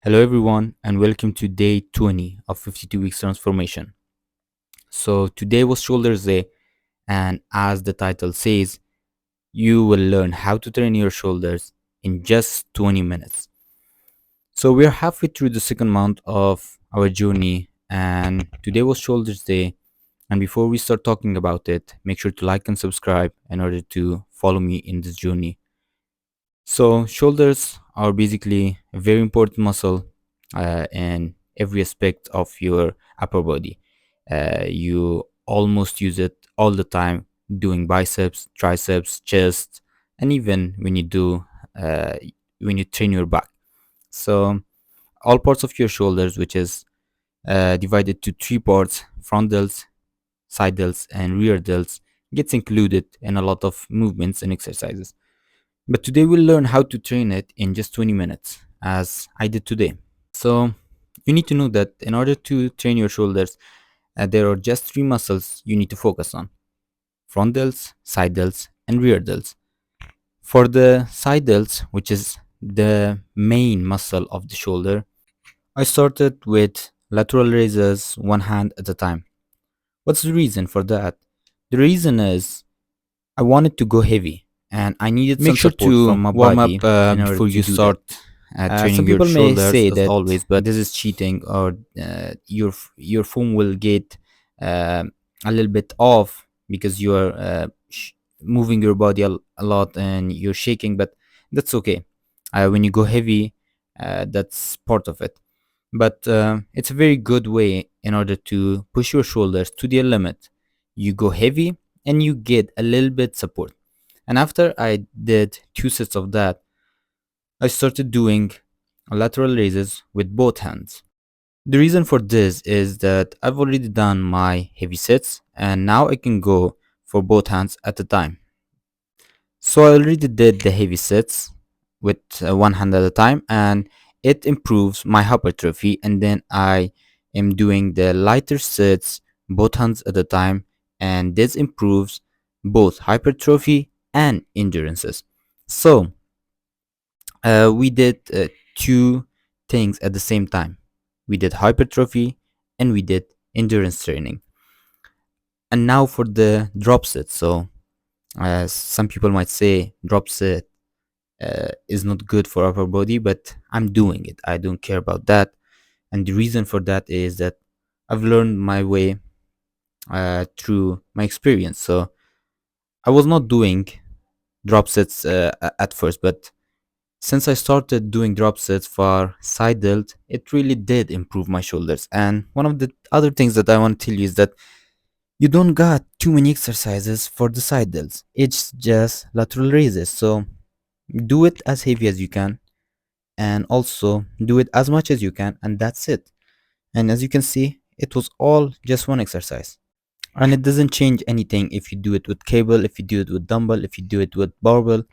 Hello, everyone, and welcome to day 20 of 52 weeks transformation. So, today was Shoulders Day, and as the title says, you will learn how to train your shoulders in just 20 minutes. So, we are halfway through the second month of our journey, and today was Shoulders Day. And before we start talking about it, make sure to like and subscribe in order to follow me in this journey. So, shoulders are basically a very important muscle in every aspect of your upper body. You almost use it all the time doing biceps, triceps, chest, and even uh, when you train your back. So, all parts of your shoulders, which is divided to three parts: front delts, side delts, and rear delts, gets included in a lot of movements and exercises. But today we'll learn how to train it in just 20 minutes, as I did today. So, you need to know that in order to train your shoulders, there are just three muscles you need to focus on: front delts, side delts, and rear delts. For the side delts, which is the main muscle of the shoulder, I started with lateral raises one hand at a time. What's the reason for that? The reason is I wanted to go heavy and I needed Make some sure support from to my warm up body in order before to you do that. start Training some your people may shoulders say as that always, but this this is is cheating, or your phone will get uh, a little bit off because you are moving your body a lot and you're shaking. But that's okay. When you go heavy, that's part of it. But it's a very good way in order to push your shoulders to their limit. You go heavy and you get a little bit support. And after I did two sets of that, I started doing lateral raises with both hands. The reason for this is that I've already done my heavy sets and now I can go for both hands at a time. So I already did the heavy sets with one hand at a time, and it improves my hypertrophy. And then I am doing the lighter sets both hands at a time, and this improves both hypertrophy and endurances. So we did two things at the same time. We did hypertrophy and we did endurance training. And now for the drop set. So some people might say drop set is not good for upper body, but I'm doing it. I don't care about that. And the reason for that is that I've learned my way through my experience. So I was not doing drop sets at first, but since I started doing drop sets for side delt, it really did improve my shoulders. And one of the other things that I want to tell you is that you don't got too many exercises for the side delts. It's just lateral raises. So do it as heavy as you can and also do it as much as you can, and that's it. And as you can see, it was all just one exercise. And it doesn't change anything if you do it with cable, if you do it with dumbbell, if you do it with barbell.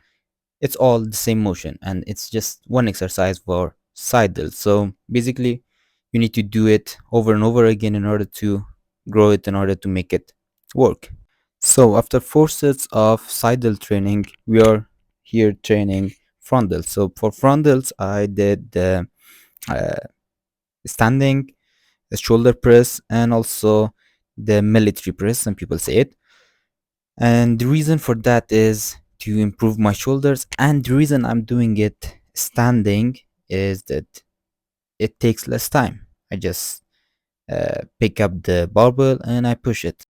It's all the same motion and it's just one exercise for side delts. So basically, you need to do it over and over again in order to grow it, in order to make it work. So after four sets of side delt training, we are here training front delts. So for front delts, I did the uh, standing, the shoulder press, and also the military press, some people say it. And the reason for that is to improve my shoulders. And the reason I'm doing it standing is that it takes less time. I just pick up the barbell and I push it.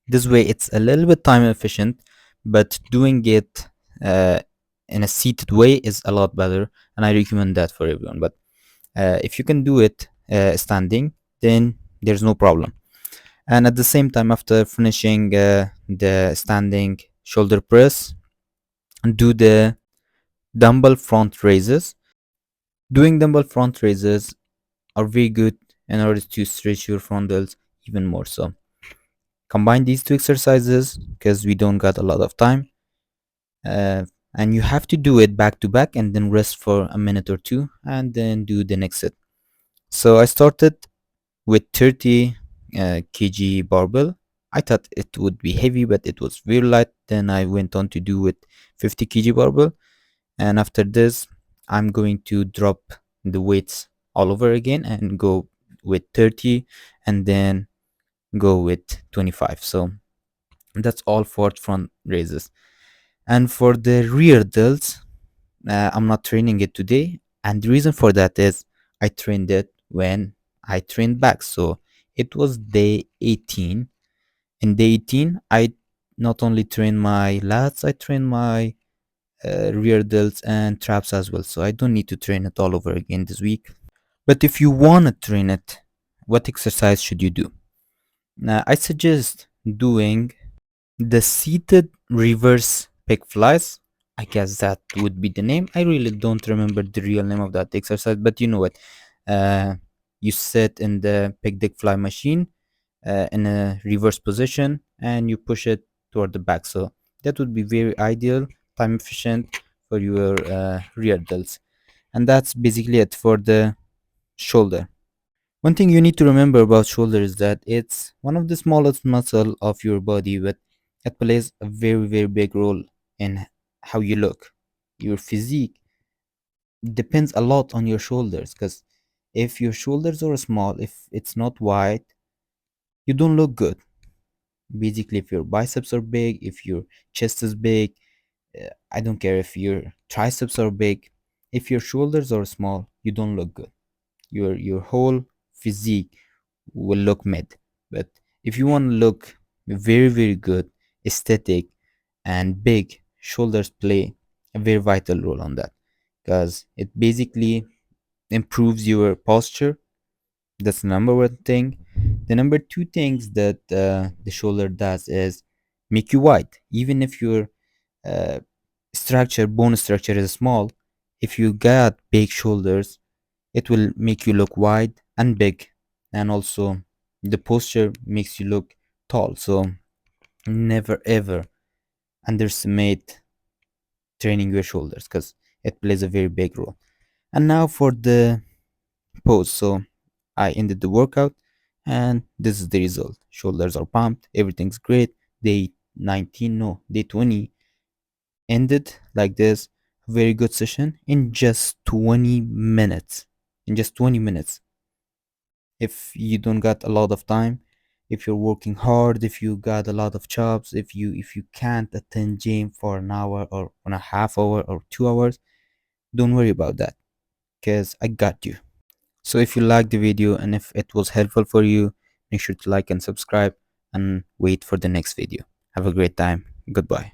This way, it's a little bit time efficient, but doing it uh, in a seated way is a lot better. And I recommend that for everyone. But if you can do it standing, then there's no problem. And at the same time, after finishing the standing shoulder press, do the dumbbell front raises. Doing dumbbell front raises are very good in order to stretch your frontals even more. So combine these two exercises because we don't got a lot of time, uh, and you have to do it back to back and then rest for a minute or two and then do the next set. So I started with 30 kg barbell. I thought it would be heavy, but it was very light. Then I went on to do with 50 kg barbell, and after this, I'm going to drop the weights all over again and go with 30 and then go with 25. So that's all for front raises. And for the rear delts, I'm not training it today. And the reason for that is I trained it when I trained back. So it was day 18. In day 18, I not only train my lats, I train my rear delts and traps as well. So I don't need to train it all over again this week. But if you want to train it, what exercise should you do? Now, I suggest doing the seated reverse pec flies. I guess that would be the name. I really don't remember the real name of that exercise, but you know what? Uh, you sit in the pec deck fly machine in a reverse position and you push it toward the back. So that would be very ideal, time efficient for your rear delts. And that's basically it for the shoulder. One thing you need to remember about shoulder is that it's one of the smallest muscle of your body, but it plays a very, very big role in how you look. Your physique depends a lot on your shoulders, because if your shoulders are small, if it's not wide, you don't look good. Basically, if your biceps are big, if your chest is big, I don't care if your triceps are big, if your shoulders are small, you don't look good. Your whole physique will look mid. But if you want to look very, very good, aesthetic, and big, shoulders play a very vital role on that, because it basically improves your posture. That's the number one thing. The number two things that the shoulder does is make you wide. Even if your uh, bone structure is small, if you got big shoulders, it will make you look wide and big, and also the posture makes you look tall. So never ever underestimate training your shoulders, because it plays a very big role. And now for the pose. So I ended the workout and this is the result. Shoulders are pumped, everything's great. Day 19, no, day 20 ended like this. Very good session in just 20 minutes. In just 20 minutes. If you don't got a lot of time, if you're working hard, if you got a lot of jobs, if you can't attend gym for an hour or on a half hour or 2 hours, don't worry about that, because I got you. So if you liked the video and if it was helpful for you, make sure to like and subscribe and wait for the next video. Have a great time. Goodbye.